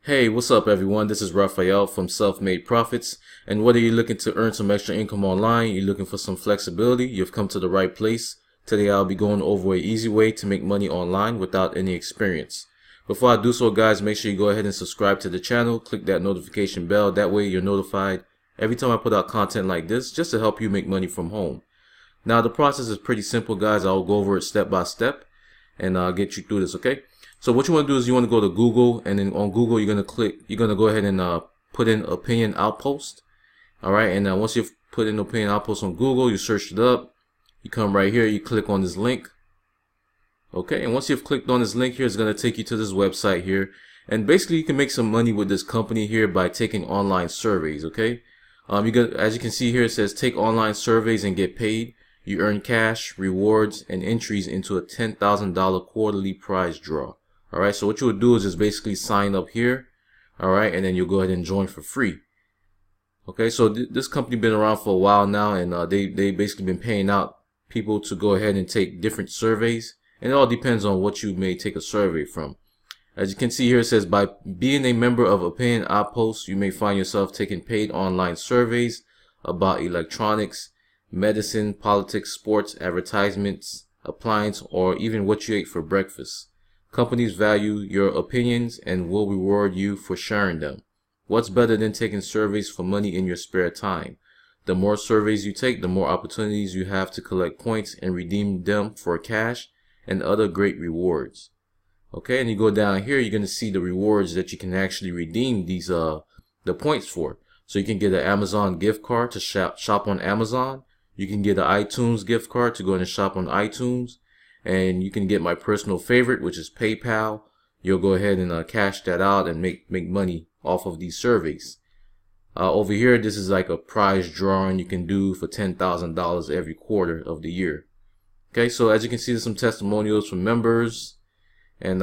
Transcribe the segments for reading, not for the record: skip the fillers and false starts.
Hey, what's up everyone? This is Raphael from SelfMade Profits, and whether you're looking to earn some extra income online, you're looking for some flexibility, you've come to the right place. Today I'll be going over an easy way to make money online without any experience. Before I do so, guys, make sure you go ahead and subscribe to the channel, click that notification bell, that way you're notified every time I put out content like this, just to help you make money from home. Now the process is pretty simple, guys. I'll go over it step by step and I'll get you through this, okay? So what you want to do is you want to go to Google, and then on Google you're going to go ahead and put in opinion outpost. Alright, and once you've put in opinion outpost on Google, you search it up, you come right here, you click on this link. Okay, and once you've clicked on this link here, it's going to take you to this website here, and basically you can make some money with this company here by taking online surveys. Okay, as you can see here, it says take online surveys and get paid. You earn cash, rewards, and entries into a $10,000 quarterly prize draw. Alright, so what you would do is just basically sign up here. Alright, and then you'll go ahead and join for free. Okay, so this company been around for a while now, and they basically been paying out people to go ahead and take different surveys. And it all depends on what you may take a survey from. As you can see here, it says by being a member of Opinion Outpost, you may find yourself taking paid online surveys about electronics, medicine, politics, sports, advertisements, appliance, or even what you ate for breakfast. Companies value your opinions and will reward you for sharing them. What's better than taking surveys for money in your spare time? The more surveys you take, the more opportunities you have to collect points and redeem them for cash and other great rewards. Okay, and you go down here, you're going to see the rewards that you can actually redeem these the points for. So you can get an Amazon gift card to shop on Amazon. You can get an iTunes gift card to go in and shop on iTunes. And you can get my personal favorite, which is PayPal. You'll go ahead and cash that out and make money off of these surveys. Over here, this is like a prize drawing you can do for $10,000 every quarter of the year. Okay, so as you can see, there's some testimonials from members. And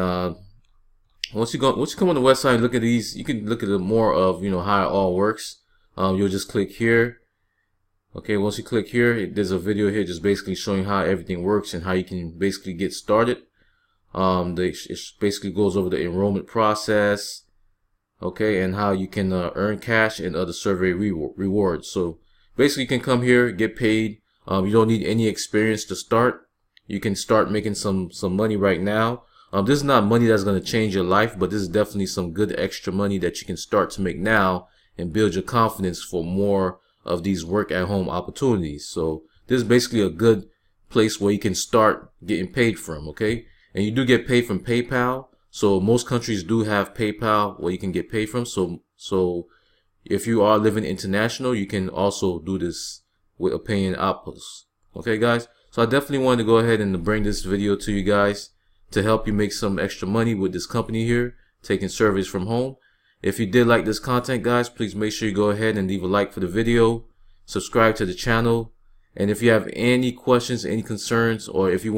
once you come on the website and look at these, you can look at more of how it all works. You'll just click here. Okay, once you click here, there's a video here just basically showing how everything works and how you can basically get started. It basically goes over the enrollment process, okay, and how you can earn cash and other survey rewards. So basically you can come here, get paid. You don't need any experience to start. You can start making some money right now. This is not money that's going to change your life, but this is definitely some good extra money that you can start to make now and build your confidence for more of these work at home opportunities. So this is basically a good place where you can start getting paid from. Okay, and you do get paid from PayPal. So most countries do have PayPal where you can get paid from. So if you are living international, you can also do this with Opinion Outpost. Okay, guys. So I definitely wanted to go ahead and bring this video to you guys to help you make some extra money with this company here, taking surveys from home. If you did like this content, guys, please make sure you go ahead and leave a like for the video, subscribe to the channel, and if you have any questions, any concerns, or if you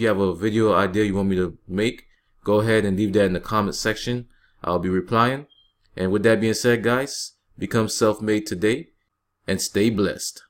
have a video idea you want me to make, go ahead and leave that in the comment section. I'll be replying. And with that being said, guys, become self-made today and stay blessed.